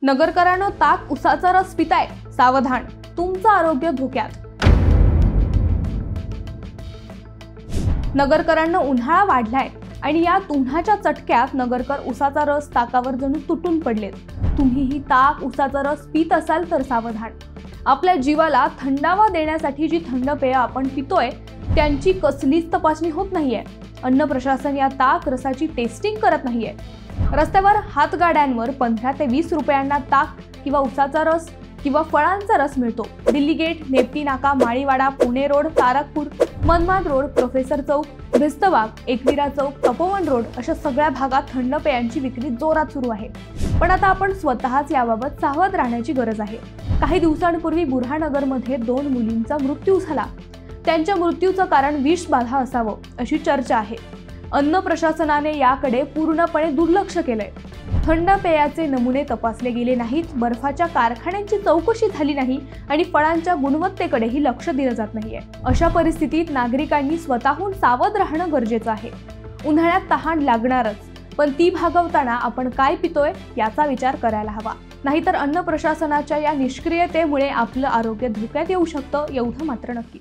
नगरकरांनो, ताक उसाचा रस पिताय, सावधान, तुमचं आरोग्य धोक्यात। नगरकरांनो, उन्हाळा वाढलाय आणि या उन्हाच्या चटक्यात नगरकर उसाचा रस ताकावर जणू तुटून पडलेत। तुम्हीही ताक उसाचा रस पीत असाल तर सावधान। आपल्या जीवाला थंडावा देण्यासाठी जी थंड पेय आपण पितोय त्यांची कसलीच तपासणी होत नाहीये। अन्न प्रशासन या ताक रसाची टेस्टिंग करत नाहीये। रस्त्यावर हातगाड्यांवर 15 ते 20 रुपयांना ताक किंवा उसाचा रस किंवा फळांचा रस मिळतो। दिल्ली गेट, नेप्ती नाका, Maliwada, Pune road, Tarakpur, Manmad road, professor chowk, Bhistbag, Ekvira chowk, Tapovan road अशा सगळ्या भागात थंड पेयांची विक्री जोरात सुरू आहे। पण आता आपण स्वतःच याबाबत सावध राहण्याची गरज आहे। काही दिवसांपूर्वी बुरहानगरमध्ये 2 मुलींचा मृत्यू झाला। त्यांच्या मृत्यूचं कारण विषबाधा असावं अशी चर्चा आहे। अन्न प्रशासनाने याकडे पूर्णपणे दुर्लक्ष केलंय। थंड पेयाचे नमुने तपासले गेले नाहीत, बर्फाच्या कारखान्यांची चौकशी झाली नाही आणि फळांच्या गुणवत्तेकडेही लक्ष दिलं जात नाहीये। अशा परिस्थितीत नागरिकांनी स्वतःहून सावध राहणं गरजेचं आहे। उन्हाळ्यात तहान लागणारच, पण ती भागवताना आपण काय पितोय याचा विचार करायला हवा। नाहीतर अन्न प्रशासनाच्या या निष्क्रियतेमुळे आपलं आरोग्य धोक्यात येऊ शकतं, एवढं मात्र नक्की।